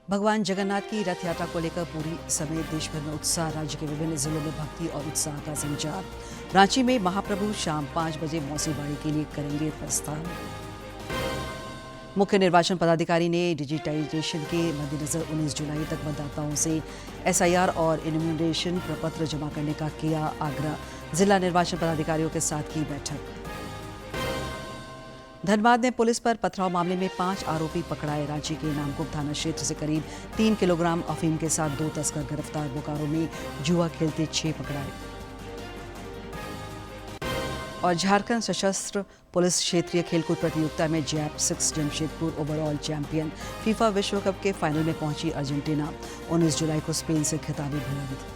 भगवान जगन्नाथ की रथ यात्रा को लेकर पूरी समेत देश भर में उत्साह। राज्य के विभिन्न जिलों में भक्ति और उत्साह का संचार। रांची में महाप्रभु शाम 5 बजे मौसी बाड़ी के लिए करेंगे प्रस्थान। मुख्य निर्वाचन पदाधिकारी ने डिजिटाइजेशन के मद्देनजर 19 जुलाई तक मतदाताओं से एसआईआर और इन्यूमरेशन प्रपत्र जमा करने का किया आग्रह। जिला निर्वाचन पदाधिकारियों के साथ की बैठक। धनबाद में पुलिस पर पथराव मामले में 5 आरोपी पकड़ाए। रांची के नामकुम थाना क्षेत्र से करीब 3 किलोग्राम अफीम के साथ 2 तस्कर गिरफ्तार। बोकारो में जुआ खेलते 6 पकड़ाए। और झारखंड सशस्त्र पुलिस क्षेत्रीय खेलकूद प्रतियोगिता में JAP 6 Jamshedpur overall champion. FIFA विश्व कप के फाइनल में पहुंची अर्जेंटीना। 19 जुलाई को स्पेन से खिताबी भिड़ंत।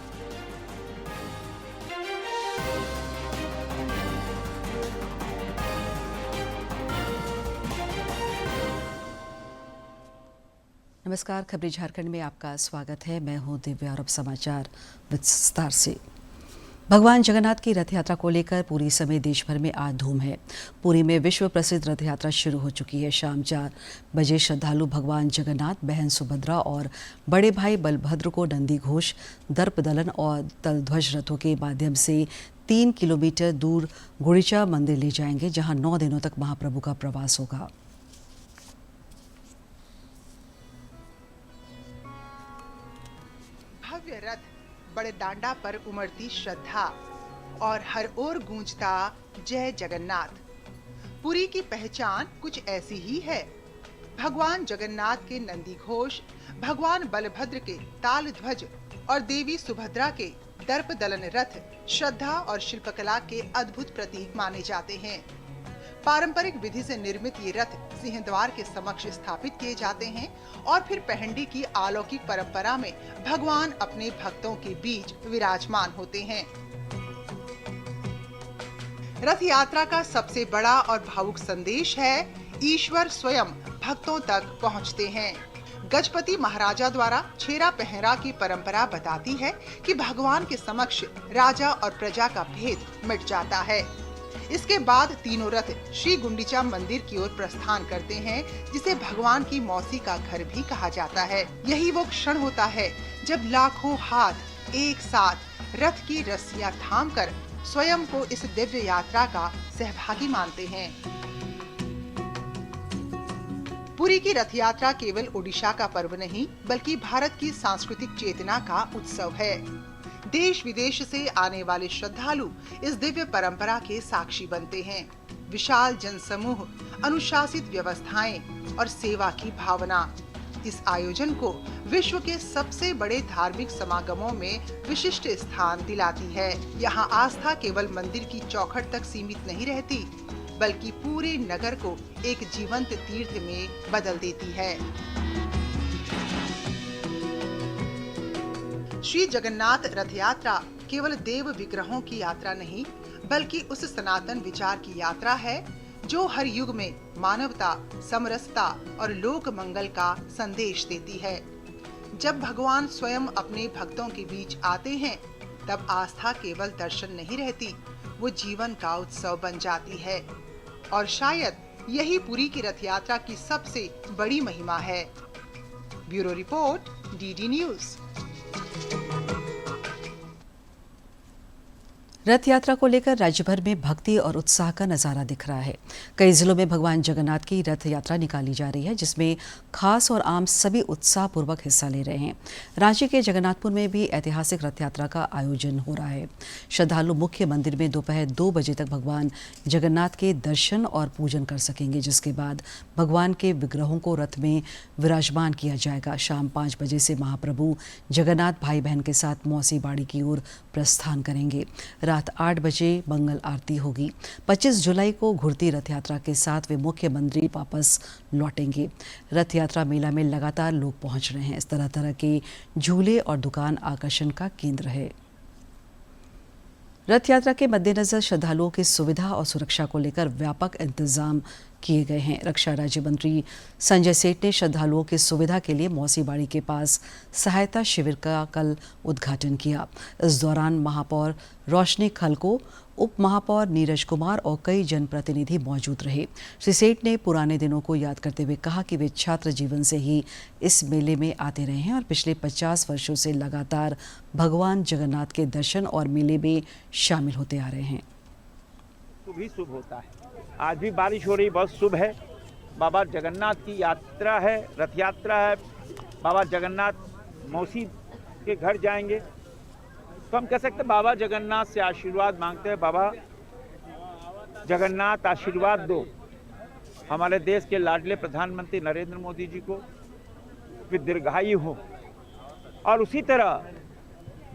नमस्कार, खबरी झारखंड में आपका स्वागत है। मैं हूं दिव्या और अब समाचार विस्तार से। भगवान जगन्नाथ की रथ यात्रा को लेकर पूरी समेत देश भर में आज धूम है। पुरी में विश्व प्रसिद्ध रथ यात्रा शुरू हो चुकी है। शाम 4 बजे श्रद्धालु भगवान जगन्नाथ, बहन सुभद्रा और बड़े भाई बलभद्र को नंदी घोष, दर्प दलन और तलध्वज रथों के माध्यम से 3 किलोमीटर दूर गुड़ीचा मंदिर ले जाएंगे, जहां 9 दिनों तक महाप्रभु का प्रवास होगा। भव्य रथ बड़े डांडा पर उमड़ती श्रद्धा और हर ओर गूंजता जय जगन्नाथ। पुरी की पहचान कुछ ऐसी ही है। भगवान जगन्नाथ के नंदी घोष, भगवान बलभद्र के ताल ध्वज और देवी सुभद्रा के दर्प दलन रथ श्रद्धा और शिल्पकला के अद्भुत प्रतीक माने जाते हैं। पारंपरिक विधि से निर्मित ये रथ सिंहद्वार के समक्ष स्थापित किए जाते हैं और फिर पहंडी की अलौकिक परंपरा में भगवान अपने भक्तों के बीच विराजमान होते हैं। रथ यात्रा का सबसे बड़ा और भावुक संदेश है, ईश्वर स्वयं भक्तों तक पहुंचते हैं। गजपति महाराजा द्वारा छेरा पहरा की परंपरा बताती है कि भगवान के समक्ष राजा और प्रजा का भेद मिट जाता है। इसके बाद तीनों रथ श्री गुंडीचा मंदिर की ओर प्रस्थान करते हैं, जिसे भगवान की मौसी का घर भी कहा जाता है। यही वो क्षण होता है जब लाखों हाथ एक साथ रथ की रस्सियां थामकर स्वयं को इस दिव्य यात्रा का सहभागी मानते हैं। पुरी की रथ यात्रा केवल ओडिशा का पर्व नहीं, बल्कि भारत की सांस्कृतिक चेतना का उत्सव है। देश विदेश से आने वाले श्रद्धालु इस दिव्य परंपरा के साक्षी बनते हैं। विशाल जनसमूह, अनुशासित व्यवस्थाएं और सेवा की भावना इस आयोजन को विश्व के सबसे बड़े धार्मिक समागमों में विशिष्ट स्थान दिलाती है। यहाँ आस्था केवल मंदिर की चौखट तक सीमित नहीं रहती, बल्कि पूरे नगर को एक जीवंत तीर्थ में बदल देती है। श्री जगन्नाथ रथ यात्रा केवल देव विग्रहों की यात्रा नहीं, बल्कि उस सनातन विचार की यात्रा है जो हर युग में मानवता, समरसता और लोक मंगल का संदेश देती है। जब भगवान स्वयं अपने भक्तों के बीच आते हैं, तब आस्था केवल दर्शन नहीं रहती, वो जीवन का उत्सव बन जाती है। और शायद यही पुरी की रथ यात्रा की सबसे बड़ी महिमा है। Bureau report, DD news. रथ यात्रा को लेकर राज्य भर में भक्ति और उत्साह का नजारा दिख रहा है। कई जिलों में भगवान जगन्नाथ की रथ यात्रा निकाली जा रही है, जिसमें खास और आम सभी उत्साहपूर्वक हिस्सा ले रहे हैं। रांची के जगन्नाथपुर में भी ऐतिहासिक रथ यात्रा का आयोजन हो रहा है। श्रद्धालु मुख्य मंदिर में दोपहर 2 बजे तक भगवान जगन्नाथ के दर्शन और पूजन कर सकेंगे, जिसके बाद भगवान के विग्रहों को रथ में विराजमान किया जाएगा। शाम 5 बजे से महाप्रभु जगन्नाथ भाई बहन के साथ मौसी बाड़ी की ओर प्रस्थान करेंगे। रात 8 बजे मंगल आरती होगी। 25 जुलाई को घुरती रथ यात्रा के साथ वे मुख्य मंदिर वापस लौटेंगे। रथ यात्रा मेला में लगातार लोग पहुंच रहे हैं। इस तरह के झूले और दुकान आकर्षण का केंद्र है। रथ यात्रा के मद्देनजर श्रद्धालुओं की सुविधा और सुरक्षा को लेकर व्यापक इंतजाम किए गए हैं। रक्षा राज्य मंत्री संजय सेठ ने श्रद्धालुओं की सुविधा के लिए मौसीबाड़ी के पास सहायता शिविर का कल उद्घाटन किया। इस दौरान महापौर रोशनी खलको, उप महापौर नीरज कुमार और कई जनप्रतिनिधि मौजूद रहे। श्री सेठ ने पुराने दिनों को याद करते हुए कहा कि वे छात्र जीवन से ही इस मेले में आते रहे हैं और पिछले 50 वर्षों से लगातार भगवान जगन्नाथ के दर्शन और मेले में शामिल होते आ रहे हैं। शुभ ही शुभ होता है। आज भी बारिश हो रही, बहुत शुभ है। बाबा जगन्नाथ की यात्रा है, रथ यात्रा है। बाबा जगन्नाथ मौसी के घर जाएंगे, तो हम कह सकते हैं बाबा जगन्नाथ से आशीर्वाद मांगते हैं। बाबा जगन्नाथ आशीर्वाद दो हमारे देश के लाडले प्रधानमंत्री नरेंद्र मोदी जी को, वे दीर्घायु हो और उसी तरह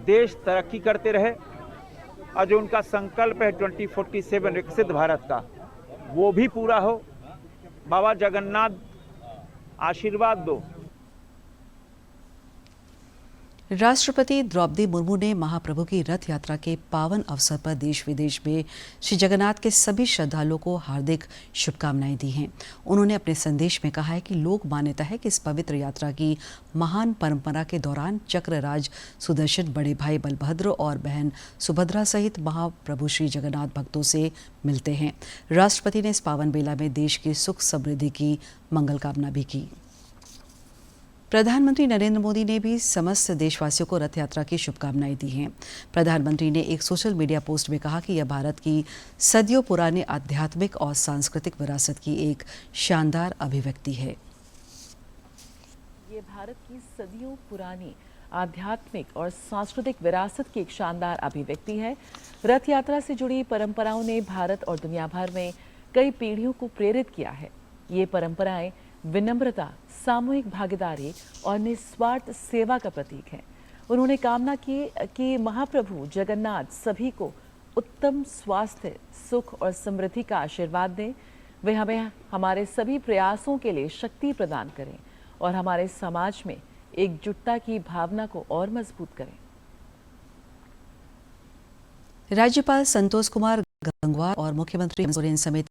देश तरक्की करते रहे और जो उनका संकल्प है 2047 विकसित भारत का, वो भी पूरा हो। बाबा जगन्नाथ आशीर्वाद दो। राष्ट्रपति द्रौपदी मुर्मू ने महाप्रभु की रथ यात्रा के पावन अवसर पर देश विदेश में श्री जगन्नाथ के सभी श्रद्धालुओं को हार्दिक शुभकामनाएं दी हैं। उन्होंने अपने संदेश में कहा है कि लोक मान्यता है कि इस पवित्र यात्रा की महान परंपरा के दौरान चक्रराज सुदर्शन, बड़े भाई बलभद्र और बहन सुभद्रा सहित महाप्रभु श्री जगन्नाथ भक्तों से मिलते हैं। राष्ट्रपति ने इस पावन बेला में देश की सुख समृद्धि की मंगल कामना भी की। प्रधानमंत्री नरेंद्र मोदी ने भी समस्त देशवासियों को रथ यात्रा की शुभकामनाएं दी हैं। प्रधानमंत्री ने एक सोशल मीडिया पोस्ट में कहा कि यह भारत की सदियों पुराने आध्यात्मिक और सांस्कृतिक विरासत की एक शानदार अभिव्यक्ति है। ये भारत की सदियों पुरानी आध्यात्मिक और सांस्कृतिक विरासत की एक शानदार अभिव्यक्ति है। रथ यात्रा से जुड़ी परंपराओं ने भारत और दुनिया भर में कई पीढ़ियों को प्रेरित किया है। ये परंपराएं विनम्रता, सामूहिक भागीदारी और निस्वार्थ सेवा का प्रतीक है। उन्होंने कामना की कि महाप्रभु जगन्नाथ सभी को उत्तम स्वास्थ्य, सुख और समृद्धि का आशीर्वाद दें। वे हमें हमारे सभी प्रयासों के लिए शक्ति प्रदान करें और हमारे समाज में एकजुटता की भावना को और मजबूत करें। राज्यपाल संतोष कुमार गंगवार और मुख्यमंत्री हेमंत सोरेन समेत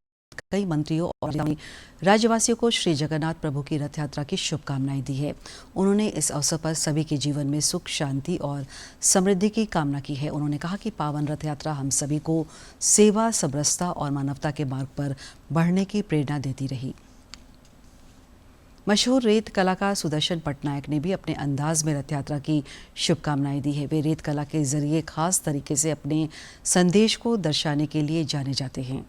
कई मंत्रियों और राज्यवासियों को श्री जगन्नाथ प्रभु की रथ यात्रा की शुभकामनाएं दी है। उन्होंने इस अवसर पर सभी के जीवन में सुख, शांति और समृद्धि की कामना की है। उन्होंने कहा कि पावन रथ यात्रा हम सभी को सेवा, समरसता और मानवता के मार्ग पर बढ़ने की प्रेरणा देती रही। मशहूर रेत कलाकार सुदर्शन पटनायक ने भी अपने अंदाज में रथ यात्रा की शुभकामनाएं दी है। वे रेत कला के जरिए खास तरीके से अपने संदेश को दर्शाने के लिए जाने जाते हैं।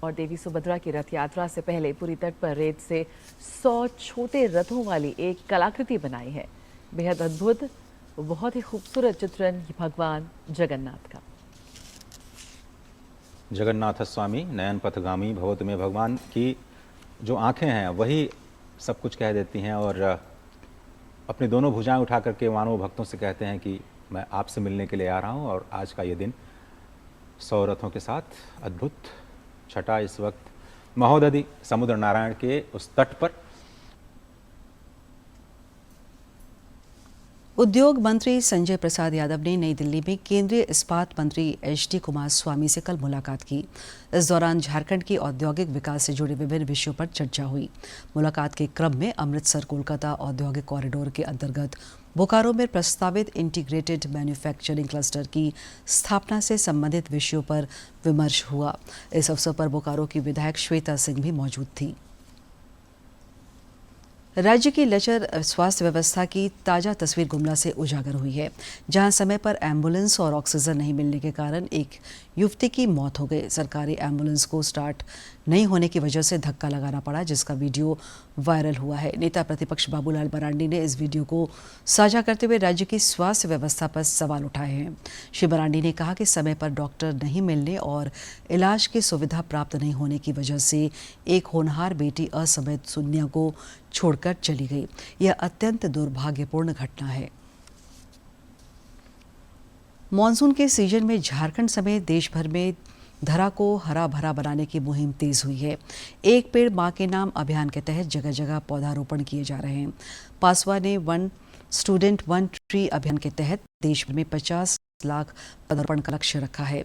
और देवी सुभद्रा की रथ यात्रा से पहले पुरी तट पर रेत से 100 छोटे रथों वाली एक कलाकृति बनाई है। बेहद अद्भुत, बहुत ही खूबसूरत चित्रण भगवान जगन्नाथ का। जगन्नाथ स्वामी नयन पथगामी भवतु में, भगवान की जो आंखें हैं वही सब कुछ कह देती हैं और अपनी दोनों भुजाएं उठा करके मानव भक्तों से कहते हैं कि मैं आपसे मिलने के लिए आ रहा हूं। और आज का ये दिन 100 रथों के साथ अद्भुत छठा इस वक्त महोदधि समुद्र नारायण के उस तट पर। उद्योग मंत्री संजय प्रसाद यादव ने नई दिल्ली में केंद्रीय इस्पात मंत्री एच.डी. कुमारस्वामी से कल मुलाकात की। इस दौरान झारखंड की औद्योगिक विकास से जुड़े विभिन्न विषयों पर चर्चा हुई। मुलाकात के क्रम में अमृतसर कोलकाता औद्योगिक कॉरिडोर के अंतर्गत बोकारो में प्रस्तावित इंटीग्रेटेड मैन्युफैक्चरिंग क्लस्टर की स्थापना से संबंधित विषयों पर विमर्श हुआ। इस अवसर पर बोकारो की विधायक श्वेता सिंह भी मौजूद थी। राज्य की लचर स्वास्थ्य व्यवस्था की ताज़ा तस्वीर गुमला से उजागर हुई है, जहां समय पर एम्बुलेंस और ऑक्सीजन नहीं मिलने के कारण एक युवती की मौत हो गई। सरकारी एम्बुलेंस को स्टार्ट नहीं होने की वजह से धक्का लगाना पड़ा, जिसका वीडियो वायरल हुआ है। नेता प्रतिपक्ष बाबूलाल मरांडी ने इस वीडियो को साझा करते हुए राज्य की स्वास्थ्य व्यवस्था पर सवाल उठाए हैं। श्री मरांडी ने कहा कि समय पर डॉक्टर नहीं मिलने और इलाज की सुविधा प्राप्त नहीं होने की वजह से एक होनहार बेटी असमय दुनिया को छोड़कर चली गई। यह अत्यंत दुर्भाग्यपूर्ण घटना है। मॉनसून के सीजन में झारखंड समेत देश भर में धरा को हरा भरा बनाने की मुहिम तेज हुई है। एक पेड़ मां के नाम अभियान के तहत जगह जगह पौधारोपण किए जा रहे हैं। पासवा ने 1 स्टूडेंट 1 ट्री अभियान के तहत देश भर में 50 लाख पौधारोपण का लक्ष्य रखा है।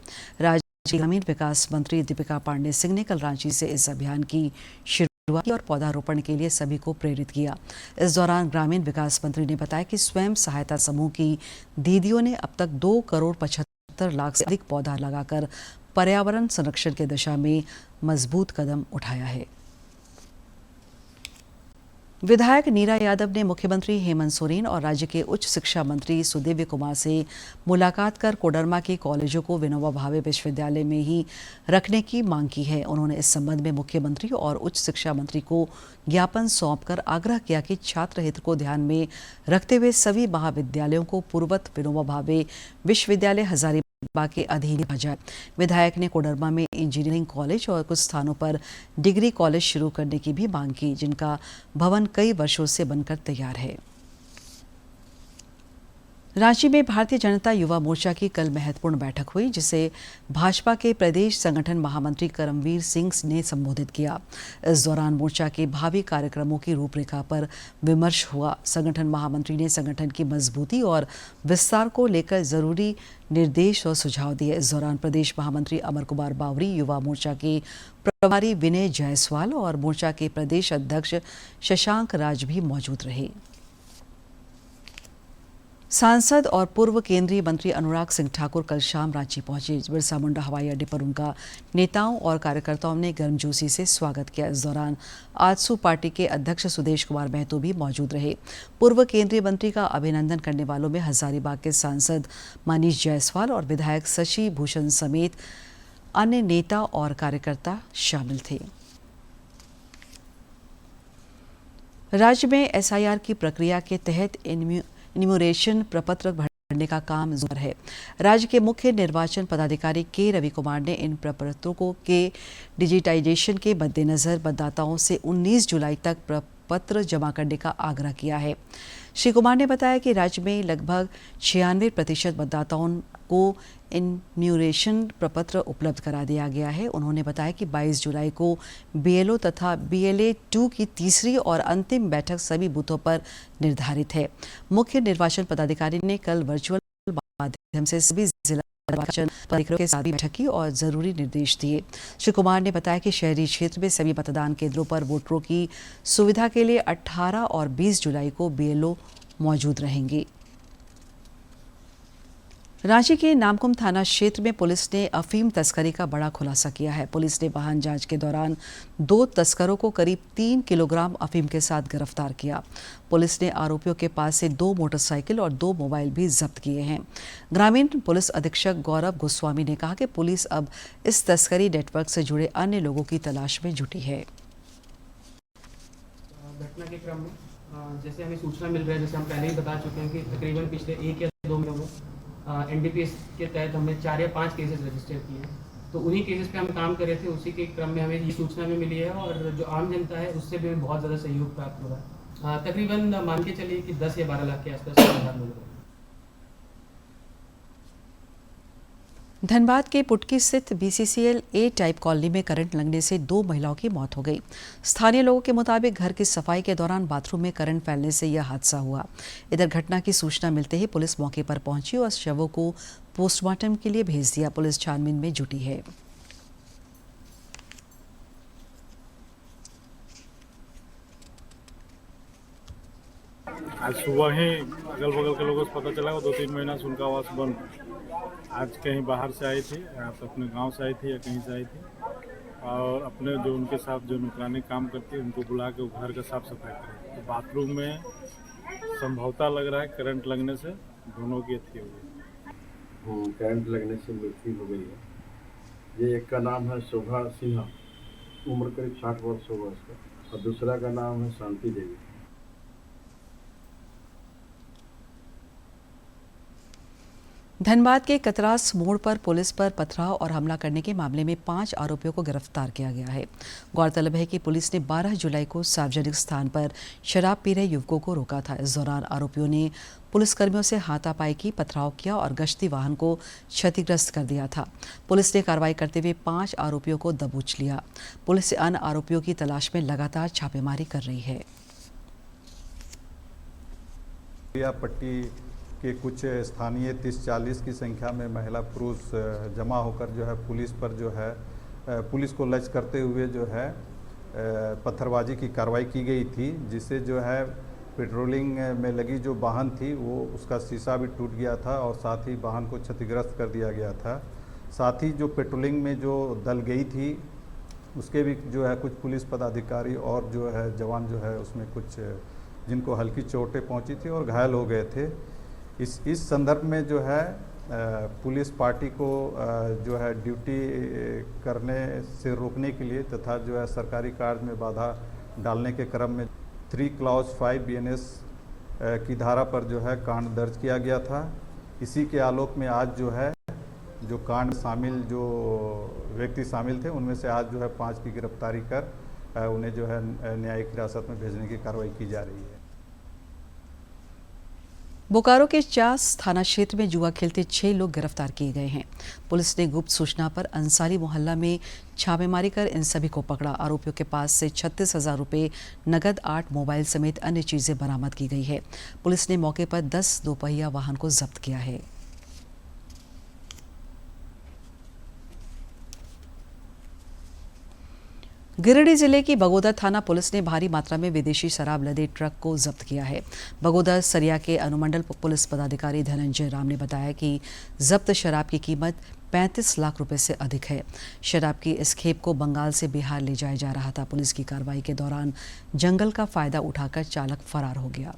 ग्रामीण विकास मंत्री दीपिका पांडे सिंह ने कल रांची से इस अभियान की शुरुआत की और पौधारोपण के लिए सभी को प्रेरित किया। इस दौरान ग्रामीण विकास मंत्री ने बताया कि स्वयं सहायता समूह की दीदियों ने अब तक 2,75,00,000 से अधिक पौधा लगाकर पर्यावरण संरक्षण की दिशा में मजबूत कदम उठाया है। विधायक नीरा यादव ने मुख्यमंत्री हेमंत सोरेन और राज्य के उच्च शिक्षा मंत्री सुदिव्य कुमार से मुलाकात कर कोडरमा के कॉलेजों को विनोबा भावे विश्वविद्यालय में ही रखने की मांग की है। उन्होंने इस संबंध में मुख्यमंत्री और उच्च शिक्षा मंत्री को ज्ञापन सौंपकर आग्रह किया कि छात्र हित को ध्यान में रखते हुए सभी महाविद्यालयों को पूर्ववत विनोबा भावे विश्वविद्यालय हजारीबाग के अधीन आ जाए। विधायक ने कोडरमा में इंजीनियरिंग कॉलेज और कुछ स्थानों पर डिग्री कॉलेज शुरू करने की भी मांग की, जिनका भवन कई वर्षों से बनकर तैयार है। रांची में भारतीय जनता युवा मोर्चा की कल महत्वपूर्ण बैठक हुई, जिसे भाजपा के प्रदेश संगठन महामंत्री करमवीर सिंह ने संबोधित किया। इस दौरान मोर्चा के भावी कार्यक्रमों की रूपरेखा पर विमर्श हुआ। संगठन महामंत्री ने संगठन की मजबूती और विस्तार को लेकर जरूरी निर्देश और सुझाव दिए। इस दौरान प्रदेश महामंत्री अमर कुमार बावरी, युवा मोर्चा के प्रभारी विनय जायसवाल और मोर्चा के प्रदेश अध्यक्ष शशांक राज भी मौजूद रहे। सांसद और पूर्व केंद्रीय मंत्री अनुराग सिंह ठाकुर कल शाम रांची पहुंचे। बिरसा मुंडा हवाई अड्डे पर उनका नेताओं और कार्यकर्ताओं ने गर्मजोशी से स्वागत किया। इस दौरान आजसू पार्टी के अध्यक्ष सुदेश कुमार महतो भी मौजूद रहे। पूर्व केंद्रीय मंत्री का अभिनंदन करने वालों में हजारीबाग के सांसद मनीष जायसवाल और विधायक शशि भूषण समेत अन्य नेता और कार्यकर्ता शामिल थे। राज्य में एसआईआर की प्रक्रिया के तहत इन्यूमरेशन प्रपत्र भरने का काम जोर है। राज्य के मुख्य निर्वाचन पदाधिकारी के रवि कुमार ने इन प्रपत्रों के डिजिटाइजेशन के मद्देनजर मतदाताओं से 19 जुलाई तक प्रपत्र जमा करने का आग्रह किया है। श्री कुमार ने बताया कि राज्य में लगभग 96% मतदाताओं को इन्यूमरेशन प्रपत्र उपलब्ध करा दिया गया है। उन्होंने बताया कि 22 जुलाई को बीएलओ तथा बीएलए 2 की तीसरी और अंतिम बैठक सभी बूथों पर निर्धारित है। मुख्य निर्वाचन पदाधिकारी ने कल वर्चुअल माध्यम से सभी जिला निर्वाचन पदाधिकारियों के साथ बैठक की और जरूरी निर्देश दिए। श्री कुमार ने बताया कि शहरी क्षेत्र में सभी मतदान केंद्रों पर वोटरों की सुविधा के लिए 18 और 20 जुलाई को बीएलओ मौजूद रहेंगे। रांची के नामकुम थाना क्षेत्र में पुलिस ने अफीम तस्करी का बड़ा खुलासा किया है। पुलिस ने वाहन जांच के दौरान 2 तस्करों को करीब 3 किलोग्राम अफीम के साथ गिरफ्तार किया। पुलिस ने आरोपियों के पास से 2 मोटरसाइकिल और 2 मोबाइल भी जब्त किए हैं। ग्रामीण पुलिस अधीक्षक गौरव गोस्वामी ने कहा कि पुलिस अब इस तस्करी नेटवर्क से जुड़े अन्य लोगों की तलाश में जुटी है। घटना के क्रम में जैसे हमें सूचना मिल रही है, जैसे हम पहले ही बता चुके हैं कि तकरीबन पिछले 1 या 2 महीनों में एनडीपीएस के तहत हमने 4 या 5 केसेस रजिस्टर किए हैं। तो उन्हीं केसेस पे हम काम कर रहे थे, उसी के क्रम में हमें ये सूचना भी मिली है और जो आम जनता है उससे भी हमें बहुत ज़्यादा सहयोग प्राप्त हो रहा है। तकरीबन मान के चलिए कि 10 या 12 लाख के आसपास समाधान हो रहा है। धनबाद के पुटकी स्थित बीसीसीएल ए टाइप कॉलोनी में करंट लगने से 2 महिलाओं की मौत हो गई। स्थानीय लोगों के मुताबिक घर की सफाई के दौरान बाथरूम में करंट फैलने से यह हादसा हुआ। इधर घटना की सूचना मिलते ही पुलिस मौके पर पहुंची और शवों को पोस्टमार्टम के लिए भेज दिया। पुलिस छानबीन में जुटी है। आज सुबह ही अगल बगल के लोगों से पता चला 2-3 महीना से उनका आवास बंद। आज कहीं बाहर से आई थी, या तो अपने गांव से आई थी या कहीं से आई थी, और अपने जो उनके साथ जो नौकरानी काम करती है उनको बुला के घर का साफ सफाई करें। तो बाथरूम में संभवतः लग रहा है करंट लगने से दोनों की हत्या हो गई। करंट लगने से मृत्यु हो गई है। ये एक का नाम है शोभा सिन्हा, उम्र करीब 60 वर्ष होगा उसका, और दूसरा का नाम है शांति देवी। धनबाद के कतरास मोड़ पर पुलिस पर पथराव और हमला करने के मामले में 5 आरोपियों को गिरफ्तार किया गया है। गौरतलब है कि पुलिस ने 12 जुलाई को सार्वजनिक स्थान पर शराब पी रहे युवकों को रोका था। इस दौरान आरोपियों ने पुलिसकर्मियों से हाथापाई की, पथराव किया और गश्ती वाहन को क्षतिग्रस्त कर दिया था। पुलिस ने कार्रवाई करते हुए 5 आरोपियों को दबोच लिया। पुलिस अन्य आरोपियों की तलाश में लगातार छापेमारी कर रही है। पट्टी के कुछ स्थानीय 30-40 की संख्या में महिला पुरुष जमा होकर जो है पुलिस पर जो है पुलिस को लक्ष्य करते हुए जो है पत्थरबाजी की कार्रवाई की गई थी, जिससे जो है पेट्रोलिंग में लगी जो वाहन थी वो उसका शीशा भी टूट गया था और साथ ही वाहन को क्षतिग्रस्त कर दिया गया था। साथ ही जो पेट्रोलिंग में जो दल गई थी उसके भी जो है कुछ पुलिस पदाधिकारी और जो है जवान जो है उसमें कुछ जिनको हल्की चोटें पहुंची थी और घायल हो गए थे। इस संदर्भ में जो है पुलिस पार्टी को जो है ड्यूटी करने से रोकने के लिए तथा जो है सरकारी कार्य में बाधा डालने के क्रम में 3 क्लॉज 5 BNS की धारा पर जो है कांड दर्ज किया गया था। इसी के आलोक में आज जो है जो कांड शामिल जो व्यक्ति शामिल थे उनमें से आज जो है 5 की गिरफ्तारी कर उन्हें जो है न्यायिक हिरासत में भेजने की कार्रवाई की जा रही है। बोकारो के चास थाना क्षेत्र में जुआ खेलते 6 लोग गिरफ्तार किए गए हैं। पुलिस ने गुप्त सूचना पर अंसारी मोहल्ला में छापेमारी कर इन सभी को पकड़ा। आरोपियों के पास से 36,000 रुपये, नगद 8 मोबाइल समेत अन्य चीजें बरामद की गई है। पुलिस ने मौके पर 10 दोपहिया वाहन को जब्त किया है। गिरिडीह जिले की बगोदर थाना पुलिस ने भारी मात्रा में विदेशी शराब लदे ट्रक को जब्त किया है। बगोदर सरिया के अनुमंडल पुलिस पदाधिकारी धनंजय राम ने बताया कि जब्त शराब की कीमत 35 लाख रुपए से अधिक है। शराब की इस खेप को बंगाल से बिहार ले जाया जा रहा था। पुलिस की कार्रवाई के दौरान जंगल का फायदा उठाकर चालक फरार हो गया।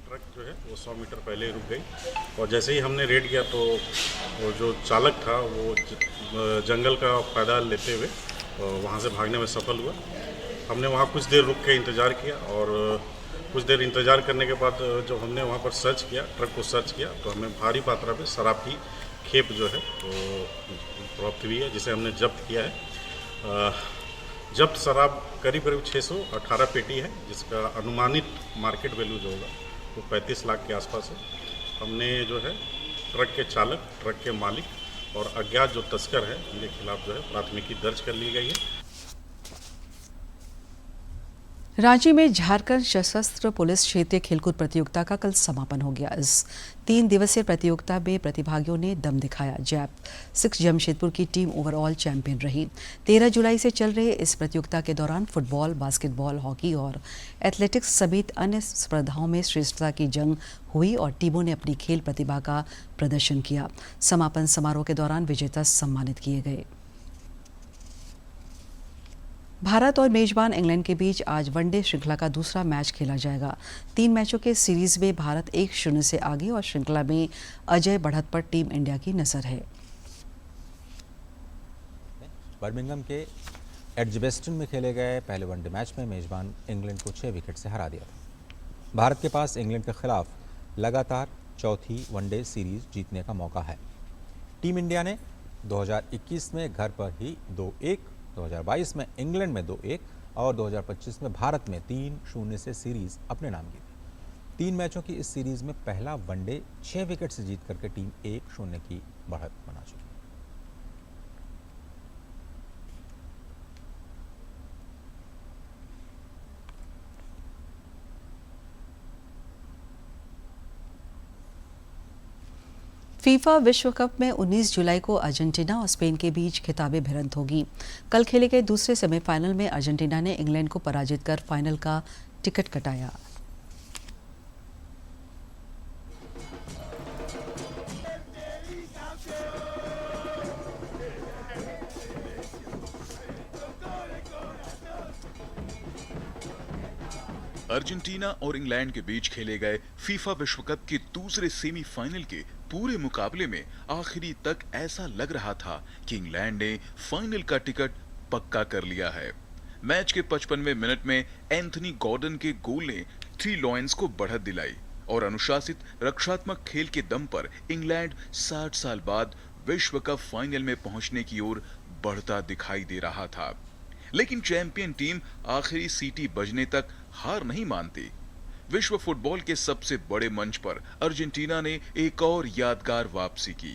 ट्रक जो है वो 100 मीटर पहले रुक गई और जैसे ही हमने रेड किया तो वो जो चालक था वो जंगल का फायदा लेते हुए वहाँ से भागने में सफल हुआ। हमने वहाँ कुछ देर रुक के इंतज़ार किया और कुछ देर इंतज़ार करने के बाद जब हमने वहाँ पर सर्च किया, ट्रक को सर्च किया, तो हमें भारी मात्रा में शराब की खेप जो है वो प्राप्त हुई है, जिसे हमने जब्त किया है। जब्त शराब करीब करीब 618 पेटी है, जिसका अनुमानित मार्केट वैल्यू जो होगा वो 35 लाख के आसपास है। हमने जो है ट्रक के चालक, ट्रक के मालिक और अज्ञात जो तस्कर है उनके खिलाफ जो है प्राथमिकी दर्ज कर ली गई है। रांची में झारखंड सशस्त्र पुलिस क्षेत्रीय खेलकूद प्रतियोगिता का कल समापन हो गया। इस 3 दिवसीय प्रतियोगिता में प्रतिभागियों ने दम दिखाया। जैप 6 जमशेदपुर की टीम ओवरऑल चैंपियन रही। 13 जुलाई से चल रहे इस प्रतियोगिता के दौरान फुटबॉल, बास्केटबॉल, हॉकी और एथलेटिक्स समेत अन्य स्पर्धाओं में श्रेष्ठता की जंग हुई और टीमों ने अपनी खेल प्रतिभा का प्रदर्शन किया। समापन समारोह के दौरान विजेता सम्मानित किए गए। भारत और मेजबान इंग्लैंड के बीच आज वनडे श्रृंखला का दूसरा मैच खेला जाएगा। 3 मैचों के सीरीज में भारत 1-0 से आगे और श्रृंखला में अजय बढ़त पर टीम इंडिया की नजर है। बर्मिंघम के एडजबेस्टन में खेले गए पहले वनडे मैच में मेजबान इंग्लैंड को 6 विकेट से हरा दिया था। भारत के पास इंग्लैंड के खिलाफ लगातार चौथी वनडे सीरीज जीतने का मौका है। टीम इंडिया ने 2021 में घर पर ही 2-1, 2022 में इंग्लैंड में 2-1 और 2025 में भारत में 3-0 से सीरीज अपने नाम की थी। 3 मैचों की इस सीरीज में पहला वनडे 6 विकेट से जीत करके टीम 1-0 की बढ़त बना चुकी है। फीफा विश्व कप में 19 जुलाई को अर्जेंटीना और स्पेन के बीच खिताबी भिड़ंत होगी। कल खेले गए दूसरे सेमीफाइनल में अर्जेंटीना ने इंग्लैंड को पराजित कर फाइनल का टिकट कटाया। अर्जेंटीना और इंग्लैंड के बीच खेले गए फीफा विश्व कप के दूसरे सेमीफाइनल के पूरे मुकाबले में आखिरी तक ऐसा लग रहा था कि इंग्लैंड ने फाइनल का टिकट पक्का कर लिया है। मैच के 55वें मिनट में एंथनी गॉर्डन के गोल ने 3 लॉयंस को बढ़त दिलाई और अनुशासित रक्षात्मक खेल के दम पर इंग्लैंड 60 साल बाद विश्व कप फाइनल में पहुंचने की ओर बढ़ता दिखाई दे रहा था। लेकिन चैंपियन टीम आखिरी सीटी बजने तक हार नहीं मानती। विश्व फुटबॉल के सबसे बड़े मंच पर अर्जेंटीना ने एक और यादगार वापसी की।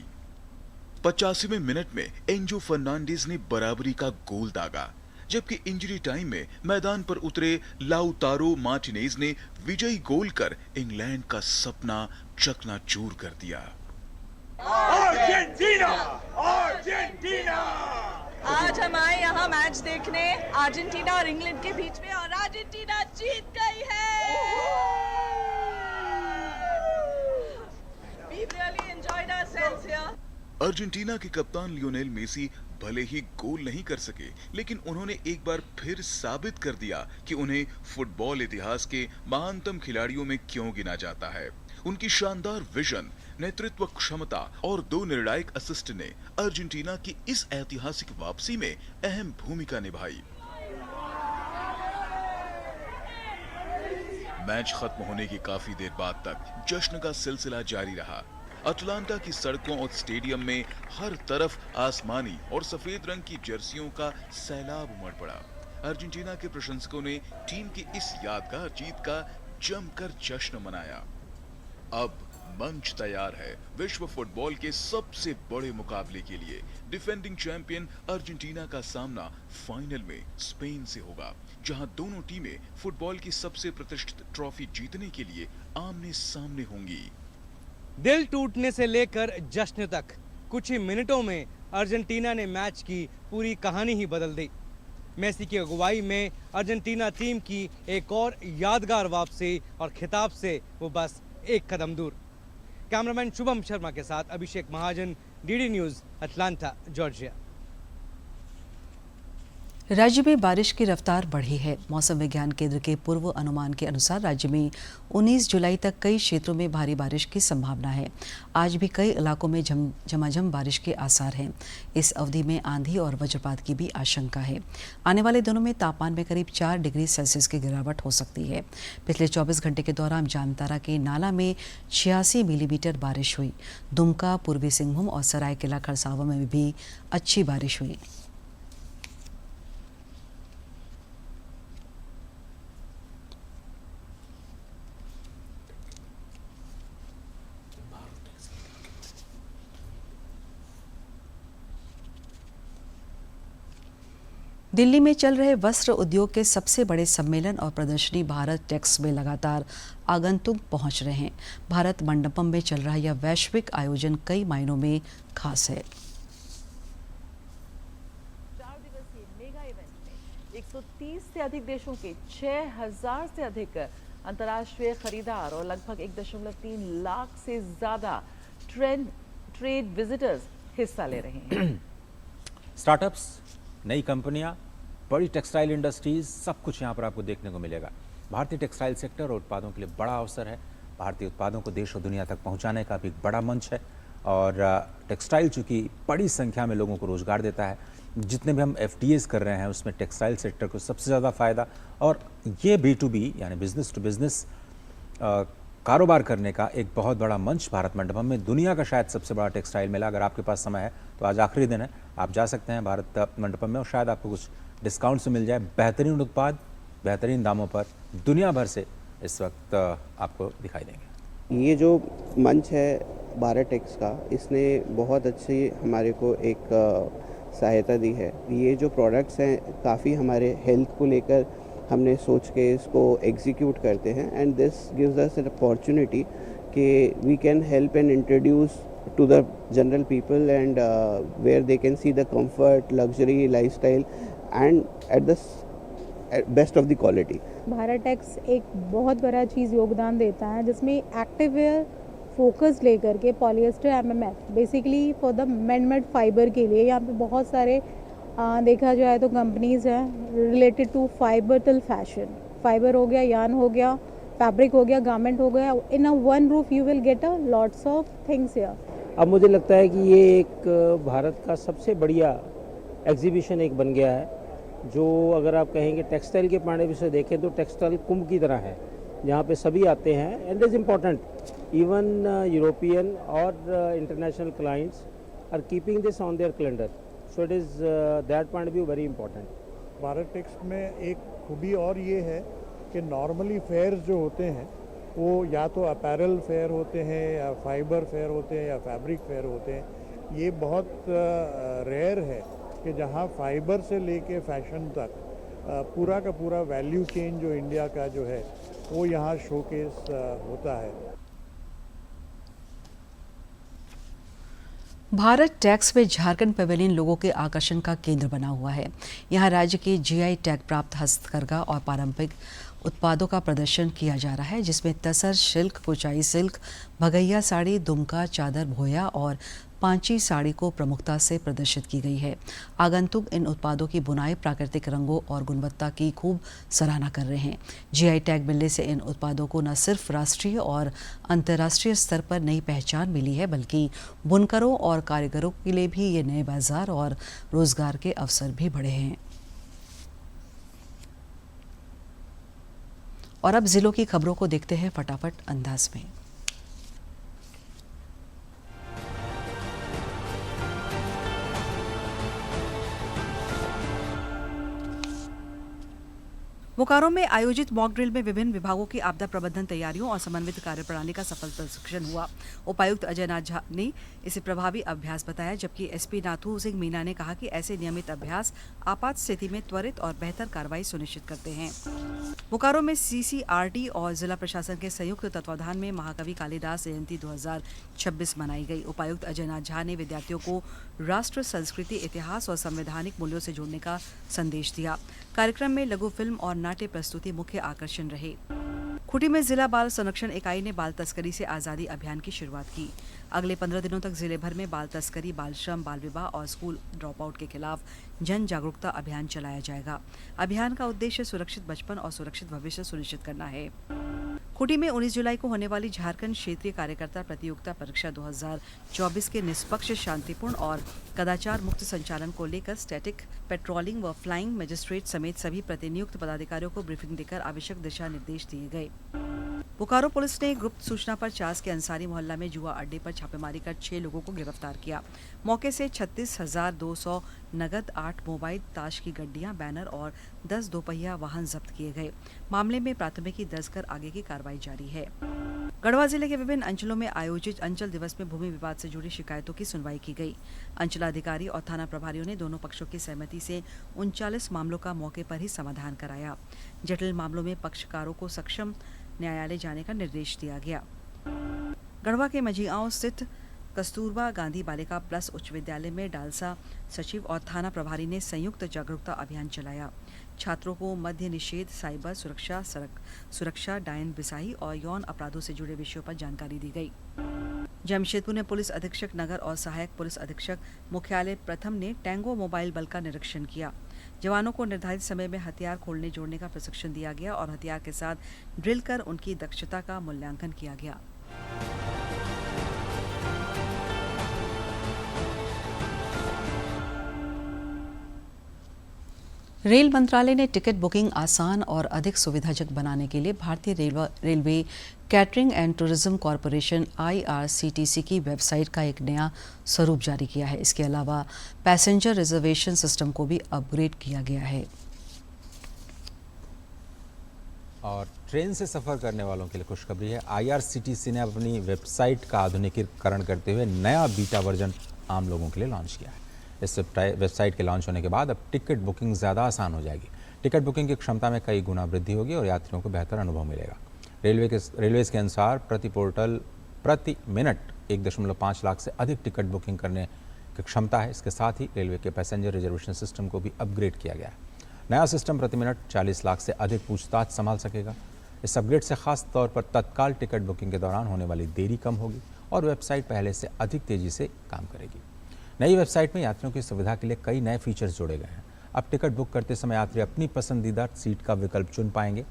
85वें मिनट में एंजो फर्नांडिस ने बराबरी का गोल दागा, जबकि इंजरी टाइम में मैदान पर उतरे लाउतारो मार्टिनेज ने विजयी गोल कर इंग्लैंड का सपना चकनाचूर कर दिया। अर्जेंटीना! अर्जेंटीना! आज हम आए यहाँ मैच देखने अर्जेंटीना और इंग्लैंड के बीच में, और अर्जेंटीना जीत गई है। We really enjoyed ourselves here. Argentina के कप्तान लियोनेल मेसी भले ही गोल नहीं कर सके, लेकिन उन्होंने एक बार फिर साबित कर दिया कि उन्हें फुटबॉल इतिहास के महानतम खिलाड़ियों में क्यों गिना जाता है। उनकी शानदार विजन, नेतृत्व क्षमता और 2 निर्णायक असिस्ट ने अर्जेंटीना की इस ऐतिहासिक वापसी में अहम भूमिका निभाई। मैच खत्म होने की काफी देर बाद तक जश्न का सिलसिला जारी रहा। अटलांटा की सड़कों और स्टेडियम में हर तरफ आसमानी और सफेद रंग की जर्सियों का सैलाब उमड़ पड़ा। अर्जेंटीना के प्रशंसकों ने टीम की इस यादगार जीत का जमकर जश्न मनाया। अब मंच तैयार है विश्व फुटबॉल के सबसे बड़े मुकाबले के लिए। डिफेंडिंग चैंपियन अर्जेंटीना का सामना फाइनल में स्पेन से होगा, जहां दोनों टीमें फुटबॉल की सबसे प्रतिष्ठित ट्रॉफी जीतने के लिए आमने सामने होंगी। दिल टूटने से लेकर जश्न तक कुछ ही मिनटों में अर्जेंटीना ने मैच की पूरी कहानी ही बदल दी। मेसी की अगुवाई में अर्जेंटीना टीम की एक और यादगार वापसी, और खिताब से वो बस एक कदम दूर। कैमरामैन शुभम शर्मा के साथ अभिषेक महाजन, डीडी न्यूज़, अटलांटा, जॉर्जिया। राज्य में बारिश की रफ्तार बढ़ी है। मौसम विज्ञान केंद्र के पूर्व अनुमान के अनुसार राज्य में 19 जुलाई तक कई क्षेत्रों में भारी बारिश की संभावना है। आज भी कई इलाकों में झमाझम बारिश के आसार हैं। इस अवधि में आंधी और वज्रपात की भी आशंका है। आने वाले दिनों में तापमान में करीब 4 डिग्री सेल्सियस की गिरावट हो सकती है। पिछले 24 घंटे के दौरान जामतारा के नाला में 86 मिलीमीटर बारिश हुई। दुमका, पूर्वी सिंहभूम और सरायकेला खरसावां में भी अच्छी बारिश हुई। दिल्ली में चल रहे वस्त्र उद्योग के सबसे बड़े सम्मेलन और प्रदर्शनी भारत टेक्स में लगातार आगंतुक पहुंच रहे हैं। भारत मंडपम में चल रहा यह वैश्विक आयोजन कई मायनों में खास है। 4 दिवसीय मेगा इवेंट में 130 से अधिक देशों के 6000 से अधिक अंतर्राष्ट्रीय खरीदार और लगभग 1.3 लाख से ज्यादा ट्रेड विजिटर्स हिस्सा ले रहे हैं। स्टार्टअप्स, नई कंपनियां, बड़ी टेक्सटाइल इंडस्ट्रीज, सब कुछ यहाँ पर आपको देखने को मिलेगा। भारतीय टेक्सटाइल सेक्टर और उत्पादों के लिए बड़ा अवसर है। भारतीय उत्पादों को देश और दुनिया तक पहुँचाने का भी एक बड़ा मंच है। और टेक्सटाइल चूँकि बड़ी संख्या में लोगों को रोजगार देता है, जितने भी हम FTAs कर रहे हैं उसमें टेक्सटाइल सेक्टर को सबसे ज़्यादा फ़ायदा, और ये B2B यानी बिजनेस टू बिजनेस कारोबार करने का एक बहुत बड़ा मंच भारत मंडपम में। दुनिया का शायद सबसे बड़ा टेक्सटाइल मेला। अगर आपके पास समय है तो आज आखिरी दिन है, आप जा सकते हैं भारत मंडपम में और शायद आपको कुछ डिस्काउंट से मिल जाए। बेहतरीन उत्पाद बेहतरीन दामों पर दुनिया भर से इस वक्त आपको दिखाई देंगे। ये जो मंच है भारत टेक्स का, इसने बहुत अच्छी हमारे को एक सहायता दी है। ये जो प्रोडक्ट्स हैं काफ़ी हमारे हेल्थ को लेकर हमने सोच के इसको एग्जीक्यूट करते हैं, and this gives us an opportunity कि we can help and introduce to the general people, and where they can see the comfort, luxury, lifestyle and at the best of the quality. Bharat Tex एक बहुत बड़ा चीज़ योगदान देता है, जिसमें active where focus लेकर के polyester MMF basically for the man-made fibre के लिए यहाँ पे बहुत सारे देखा जाए तो कंपनीज हैं related to fibre till fashion. Fibre हो गया, यार्न हो गया, फैब्रिक हो गया, गारमेंट हो गया। In a one roof you will get a lots of things here. अब मुझे लगता है कि ये एक भारत का सबसे बढ़िया एग्जीबिशन एक बन गया है, जो अगर आप कहेंगे टेक्सटाइल के पॉइंट से देखें तो टेक्सटाइल कुंभ की तरह है, जहाँ पे सभी आते हैं। And is important even European और international clients are keeping this on their calendar, so it is that point view very important. Bharat Tex में एक खूबी और ये है कि नॉर्मली फेयर्स जो होते हैं वो या तो अपैरल फेयर होते हैं, या फाइबर फेयर होते हैं, या फैब्रिक फेयर होते हैं। ये बहुत रेयर है कि जहाँ फाइबर से लेके फैशन तक पूरा का पूरा वैल्यू चेन जो इंडिया का जो है वो यहाँ शोकेस होता है। भारत टैक्स में झारखंड पवेलियन लोगों के आकर्षण का केंद्र बना हुआ है। यहाँ राज्य के जीआई टैग प्राप्त हस्तकरघा और पारंपरिक उत्पादों का प्रदर्शन किया जा रहा है, जिसमें तसर सिल्क, कुचाई सिल्क, भगैया साड़ी, दुमका चादर, भोया और पांची साड़ी को प्रमुखता से प्रदर्शित की गई है। आगंतुक इन उत्पादों की बुनाई, प्राकृतिक रंगों और गुणवत्ता की खूब सराहना कर रहे हैं। जीआई टैग मिलने से इन उत्पादों को न सिर्फ राष्ट्रीय और अंतर्राष्ट्रीय स्तर पर नई पहचान मिली है, बल्कि बुनकरों और कारीगरों के लिए भी ये नए बाजार और रोजगार के अवसर भी बढ़े हैं। और अब जिलों की खबरों को देखते हैं फटाफट अंदाज में। बोकारो में आयोजित मॉक ड्रिल में विभिन्न विभागों की आपदा प्रबंधन तैयारियों और समन्वित कार्यप्रणाली का सफल प्रशिक्षण हुआ। उपायुक्त अजय नाथ झा ने इसे प्रभावी अभ्यास बताया, जबकि एसपी नाथू सिंह मीना ने कहा कि ऐसे नियमित अभ्यास आपात स्थिति में त्वरित और बेहतर कार्रवाई सुनिश्चित करते हैं। बोकारो में सीसीआरटी और जिला प्रशासन के संयुक्त तत्वाधान में महाकवि कालिदास जयंती 2026 मनाई गई। उपायुक्त अजय नाथ झा ने विद्यार्थियों को राष्ट्र, संस्कृति, इतिहास और संवैधानिक मूल्यों से जोड़ने का संदेश दिया। कार्यक्रम में लघु फिल्म और नाट्य प्रस्तुति मुख्य आकर्षण रहे। खूंटी में जिला बाल संरक्षण इकाई ने बाल तस्करी से आजादी अभियान की शुरुआत की। अगले 15 दिनों तक जिले भर में बाल तस्करी, बाल श्रम, बाल विवाह और स्कूल ड्रॉप आउट के खिलाफ जन जागरूकता अभियान चलाया जाएगा। अभियान का उद्देश्य सुरक्षित बचपन और सुरक्षित भविष्य सुनिश्चित करना है। खूंटी में 19 जुलाई को होने वाली झारखंड क्षेत्रीय कार्यकर्ता प्रतियोगिता परीक्षा 2024 के निष्पक्ष, शांतिपूर्ण और कदाचार मुक्त संचालन को लेकर स्टैटिक पेट्रोलिंग व फ्लाइंग मजिस्ट्रेट समेत सभी प्रतिनियुक्त पदाधिकारियों को ब्रीफिंग देकर आवश्यक दिशा निर्देश दिए गए। बोकारो पुलिस ने गुप्त सूचना पर चास के अंसारी मोहल्ला में जुआ अड्डे पर छापेमारी कर 6 लोगों को गिरफ्तार किया। मौके से 36,200 नगद, 8 मोबाइल, ताश की गड्डियां, बैनर और 10 दोपहिया वाहन जब्त किए गए। मामले में प्राथमिकी दर्ज कर आगे की कार्रवाई जारी है। गढ़वा जिले के विभिन्न अंचलों में आयोजित अंचल दिवस में भूमि विवाद से जुड़ी शिकायतों की सुनवाई की गई। अंचलाधिकारी और थाना प्रभारियों ने दोनों पक्षों की सहमति से 39 मामलों का मौके पर ही समाधान कराया। जटिल मामलों में पक्षकारों को सक्षम न्यायालय जाने का निर्देश दिया गया। गढ़वा के मझिआंव स्थित कस्तूरबा गांधी बालिका प्लस उच्च विद्यालय में डालसा सचिव और थाना प्रभारी ने संयुक्त जागरूकता अभियान चलाया। छात्रों को मद्य निषेध, साइबर सुरक्षा, सड़क सुरक्षा, डायन बिसाही और यौन अपराधों से जुड़े विषयों पर जानकारी दी गई। जमशेदपुर में पुलिस अधीक्षक नगर और सहायक पुलिस अधीक्षक मुख्यालय प्रथम ने टैंगो मोबाइल बल का निरीक्षण किया। जवानों को निर्धारित समय में हथियार खोलने जोड़ने का प्रशिक्षण दिया गया और हथियार के साथ ड्रिल कर उनकी दक्षता का मूल्यांकन किया गया। रेल मंत्रालय ने टिकट बुकिंग आसान और अधिक सुविधाजनक बनाने के लिए भारतीय railway catering and tourism corporation IRCTC की वेबसाइट का एक नया स्वरूप जारी किया है। इसके अलावा पैसेंजर रिजर्वेशन सिस्टम को भी अपग्रेड किया गया है। और ट्रेन से सफ़र करने वालों के लिए खुशखबरी है। IRCTC ने अपनी वेबसाइट का आधुनिकीकरण करते हुए नया बीटा वर्जन आम लोगों के लिए लॉन्च किया है। इस वेबसाइट के लॉन्च होने के बाद अब टिकट बुकिंग ज़्यादा आसान हो जाएगी। टिकट बुकिंग की क्षमता में कई गुना वृद्धि होगी और यात्रियों को बेहतर अनुभव मिलेगा। रेलवेज़ के अनुसार प्रति पोर्टल प्रति मिनट 1.5 लाख से अधिक टिकट बुकिंग करने की क्षमता है। इसके साथ ही रेलवे के पैसेंजर रिजर्वेशन सिस्टम को भी अपग्रेड किया गया है। नया सिस्टम प्रति मिनट 40 लाख से अधिक पूछताछ संभाल सकेगा। इस अपग्रेड से खास तौर पर तत्काल टिकट बुकिंग के दौरान होने वाली देरी कम होगी और वेबसाइट पहले से अधिक तेज़ी से काम करेगी। नई वेबसाइट में यात्रियों की सुविधा के लिए कई नए फीचर्स जोड़े गए हैं। अब टिकट बुक करते समय यात्री अपनी पसंदीदा सीट का विकल्प चुन पाएंगे।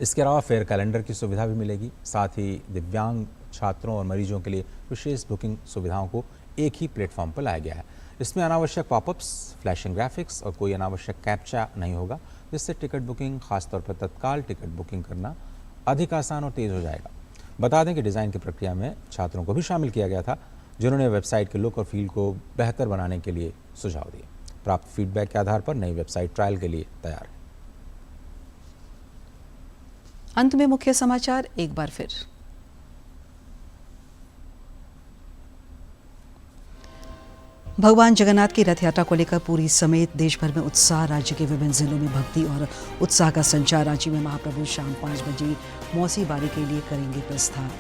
इसके अलावा फेयर कैलेंडर की सुविधा भी मिलेगी। साथ ही दिव्यांग छात्रों और मरीजों के लिए विशेष बुकिंग सुविधाओं को एक ही प्लेटफॉर्म पर लाया गया है। इसमें अनावश्यक पॉपअप्स, फ्लैशिंग ग्राफिक्स और कोई अनावश्यक कैप्चा नहीं होगा, जिससे टिकट बुकिंग, खासतौर पर तत्काल टिकट बुकिंग करना अधिक आसान और तेज़ हो जाएगा। बता दें कि डिज़ाइन की प्रक्रिया में छात्रों को भी शामिल किया गया था, जिन्होंने वेबसाइट के लुक और फील को बेहतर बनाने के लिए सुझाव दिए। प्राप्त फीडबैक के आधार पर नई वेबसाइट ट्रायल के लिए तैयार है। अंत में मुख्य समाचार एक बार फिर। भगवान जगन्नाथ की रथ यात्रा को लेकर पुरी समेत देश भर में उत्साह। राज्य के विभिन्न जिलों में भक्ति और उत्साह का संचार। रांची में महाप्रभु शाम 5 बजे मौसी बारी के लिए करेंगे प्रस्थान।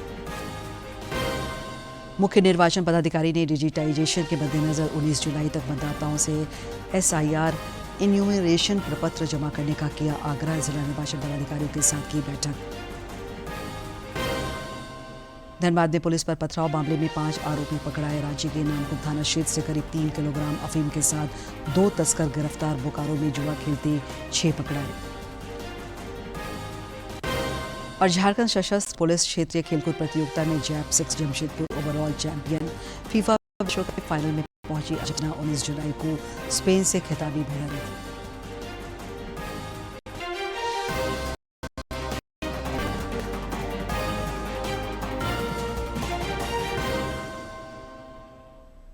मुख्य निर्वाचन पदाधिकारी ने डिजिटाइजेशन के मद्देनजर 19 जुलाई तक मतदाताओं से SIR इन्यूमरेशन प्रपत्र जमा करने का किया आग्रह। जिला निर्वाचन पदाधिकारियों के साथ की बैठक। धनबाद में पुलिस पर पथराव मामले में 5 आरोपी पकड़ाए। रांची के नामकुम थाना क्षेत्र से करीब 3 किलोग्राम अफीम के साथ 2 तस्कर गिरफ्तार। बोकारो में जुआ खेलते 6 पकड़ाए। और झारखंड सशस्त्र पुलिस क्षेत्रीय खेलकूद प्रतियोगिता में JAP 6 Jamshedpur overall champion. FIFA विश्व कप फाइनल में पहुंची अर्जेंटीना 19 जुलाई को स्पेन से खिताबी भिड़ंत।